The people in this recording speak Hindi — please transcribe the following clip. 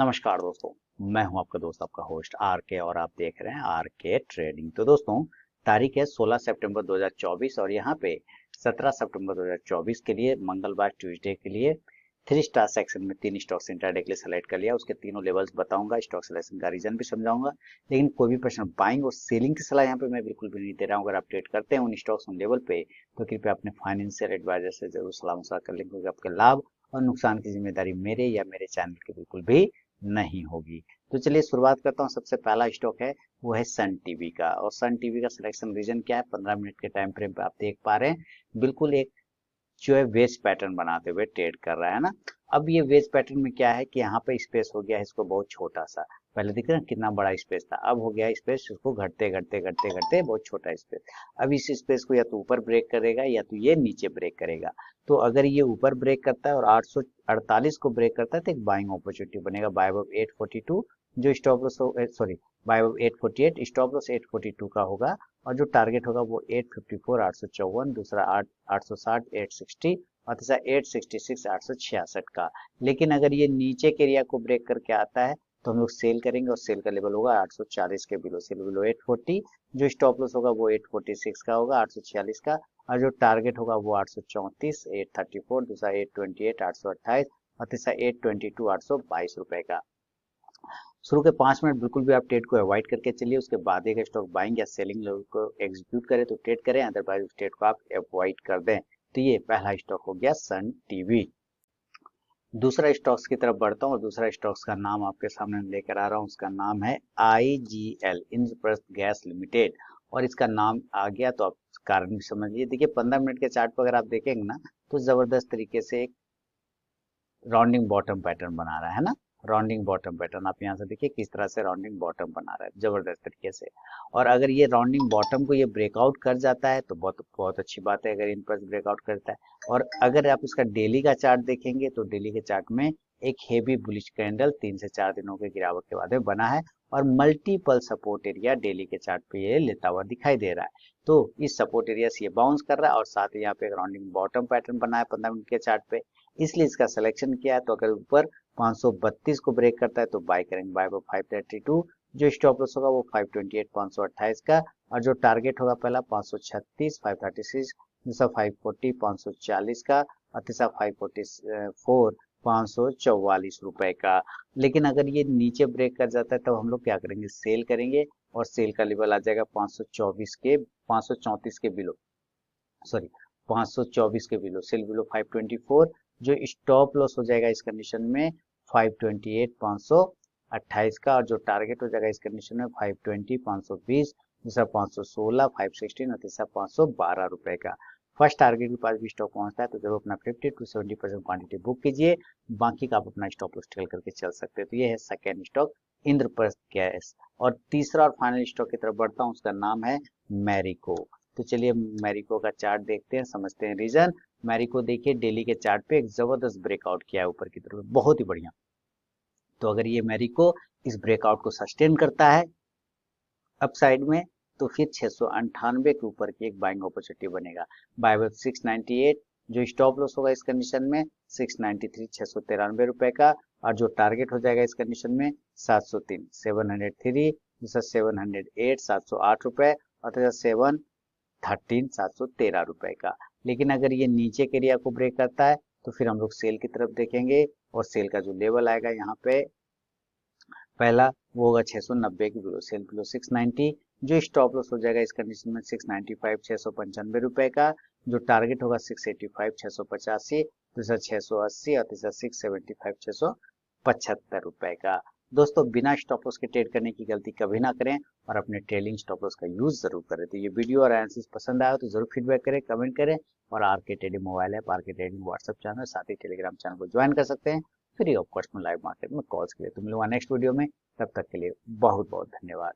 नमस्कार दोस्तों। मैं हूं आपका दोस्त आपका होस्ट आर के और आप देख रहे हैं आर के ट्रेडिंग। तो दोस्तों, तारीख है 16 सितंबर 2024 और यहाँ पे 17 सितंबर 2024 के लिए मंगलवार ट्यूसडे के लिए 3 स्टार सेक्शन में 3 स्टॉक्स इंट्राडे के लिए सेलेक्ट कर लिया। उसके तीनों लेवल्स बताऊंगा, स्टॉक सिलेक्शन का रीजन भी समझाऊंगा। लेकिन कोई भी पर्सन बाइंग और सेलिंग की सलाह यहाँ पे मैं बिल्कुल भी नहीं दे रहा हूँ। अगर आप ट्रेड करते हैं उन स्टॉक्स उन लेवल पे तो कृपया अपने फाइनेंशियल एडवाइजर से जरूर सलाह मशवरा कर लें, क्योंकि आपके लाभ और नुकसान की जिम्मेदारी मेरे या मेरे चैनल की बिल्कुल भी नहीं होगी। तो चलिए शुरुआत करता हूँ। सबसे पहला स्टॉक है वो है सन टीवी का। और सन टीवी का सिलेक्शन रीजन क्या है, 15 मिनट के टाइम फ्रेम पे आप देख पा रहे हैं बिल्कुल एक जो है वेज पैटर्न बनाते हुए ट्रेड कर रहा है ना। अब ये वेज पैटर्न में क्या है कि यहाँ पे स्पेस हो गया है इसको बहुत छोटा सा। पहले दिख रहा है कितना बड़ा स्पेस था, अब हो गया स्पेस उसको घटते घटते घटते घटते बहुत छोटा स्पेस। अब इस स्पेस को या तो ऊपर ब्रेक करेगा या तो ये नीचे ब्रेक करेगा। तो अगर ये ऊपर ब्रेक करता है और 848 को ब्रेक करता है तो एक बाइंग अपॉर्चुनिटी बनेगा बाय अबव 842, जो stop loss sorry buy above 848, stop loss 842 का होगा। और जो टारगेट होगा वो 854 854, दूसरा 860 860 और तीसरा 866 866 का। लेकिन अगर ये नीचे के एरिया को ब्रेक करके आता है तो हम लोग सेल करेंगे और सेल का लेवल होगा 840 के बिलो, सेल बिलो 840। जो स्टॉप लॉस होगा वो 846 का होगा, 846 का। और जो टारगेट होगा वो 834 834, दूसरा 828 828 और तीसरा 822 822 रुपए का। शुरू के 5 मिनट बिल्कुल भी आप ट्रेड को अवॉइड करके चलिए। उसके बाद एक स्टॉक बाइंग या सेलिंग लेवल को एग्जीक्यूट करें तो ट्रेड करें, अदरवाइज उस ट्रेड को आप अवॉइड कर दें। तो ये पहला स्टॉक हो गया सन टीवी। दूसरा स्टॉक्स की तरफ बढ़ता हूँ और दूसरा स्टॉक्स का नाम आपके सामने लेकर आ रहा हूँ। उसका नाम है IGL, इंद्रप्रस्थ गैस लिमिटेड। और इसका नाम आ गया तो आप कारण भी समझ लीजिए। देखिए 15 मिनट के चार्ट पर अगर आप देखेंगे ना तो जबरदस्त तरीके से एक राउंडिंग बॉटम पैटर्न बना रहा है ना। राउंडिंग बॉटम पैटर्न आप यहाँ से देखिए किस तरह से राउंडिंग बॉटम बना रहा है जबरदस्त तरीके से। और अगर ये राउंडिंग बॉटम को ये ब्रेकआउट कर जाता है तो बहुत बहुत अच्छी बात है, अगर इन पर ब्रेकआउट करता है। और अगर आप इसका डेली का चार्ट देखेंगे तो डेली के चार्ट में एक हेवी बुलिश कैंडल 3 से 4 दिनों के गिरावट के बाद में बना है और मल्टीपल सपोर्ट एरिया डेली के चार्ट पे ये लेता हुआ दिखाई दे रहा है। तो इस सपोर्ट एरिया से ये बाउंस कर रहा है और साथ ही यहाँ पे एक राउंडिंग बॉटम पैटर्न बना है 15 मिनट के चार्ट पे, इसलिए इसका सिलेक्शन किया है। तो अगर ऊपर 532 को ब्रेक करता है तो बाय करेंगे बाय 532। जो स्टॉप लॉस होगा वो 528 528 का। और जो टारगेट होगा पहला 536 536, दूसरा 540 540 का और तीसरा 544 544 रुपए का। लेकिन अगर ये नीचे ब्रेक कर जाता है तो हम लोग क्या करेंगे, सेल करेंगे और सेल का लेवल आ जाएगा 534 के बिलो, सॉरी 524 के बिलो, सेल बिलो 524। जो स्टॉप लॉस हो जाएगा इस कंडीशन में 528 528 का। और जो टारगेट हो जाएगा इस कंडीशन में 520 520, दूसरा 516 516 और तीसरा 512 रुपए का। फर्स्ट टारगेट के पास भी स्टॉक पहुंचता है तो जरूर अपना 50 to 70% क्वांटिटी बुक कीजिए, बाकी का आप अपना स्टॉप लॉस टेल करके चल सकते हैं। तो ये है सेकेंड स्टॉक इंद्रप्रस्थ गैस। और तीसरा और फाइनल स्टॉक की तरफ बढ़ता हूँ, उसका नाम है मैरिको। तो चलिए मैरिको का चार्ट देखते हैं, समझते हैं रीजन। मैरिको देखिए डेली के चार्ट पे एक जबरदस्त ब्रेकआउट किया है ऊपर की तरफ, बहुत ही बढ़िया। तो अगर ये मैरिको इस ब्रेकआउट को सस्टेन करता है अपसाइड में तो फिर 698 के ऊपर की एक बाइंग अपॉर्चुनिटी बनेगा बाय 698। जो स्टॉप लॉस होगा इस कंडीशन में 693 693 रुपए का। और जो टारगेट हो जाएगा इस कंडीशन में 703 703, दूसरा 708 708 रुपए और तीसरा 713 रुपए का। लेकिन अगर ये नीचे के एरिया को ब्रेक करता है तो फिर हम लोग सेल की तरफ देखेंगे और सेल का जो लेवल आएगा यहाँ पे पहला वो होगा 690 की बिलो, सेल बिलो 690। जो स्टॉप लॉस हो जाएगा इस कंडीशन में 695 695 रुपए का। जो टारगेट होगा 685 685, दूसरा 680 और तीसरा 675 675 रुपए का। दोस्तों बिना स्टॉप लॉस के ट्रेड करने की गलती कभी ना करें और अपने ट्रेलिंग स्टॉप लॉस का यूज जरूर करें। तो ये वीडियो और एनालिसिस पसंद आया तो जरूर फीडबैक करें, कमेंट करें। और आर के ट्रेडिंग मोबाइल ऐप, आर के ट्रेडिंग व्हाट्सएप चैनल, साथ ही टेलीग्राम चैनल को ज्वाइन कर सकते हैं फ्री ऑफ कॉस्ट में लाइव मार्केट में कॉल्स के लिए। तो मिलूंगा नेक्स्ट वीडियो में, तब तक के लिए बहुत बहुत धन्यवाद।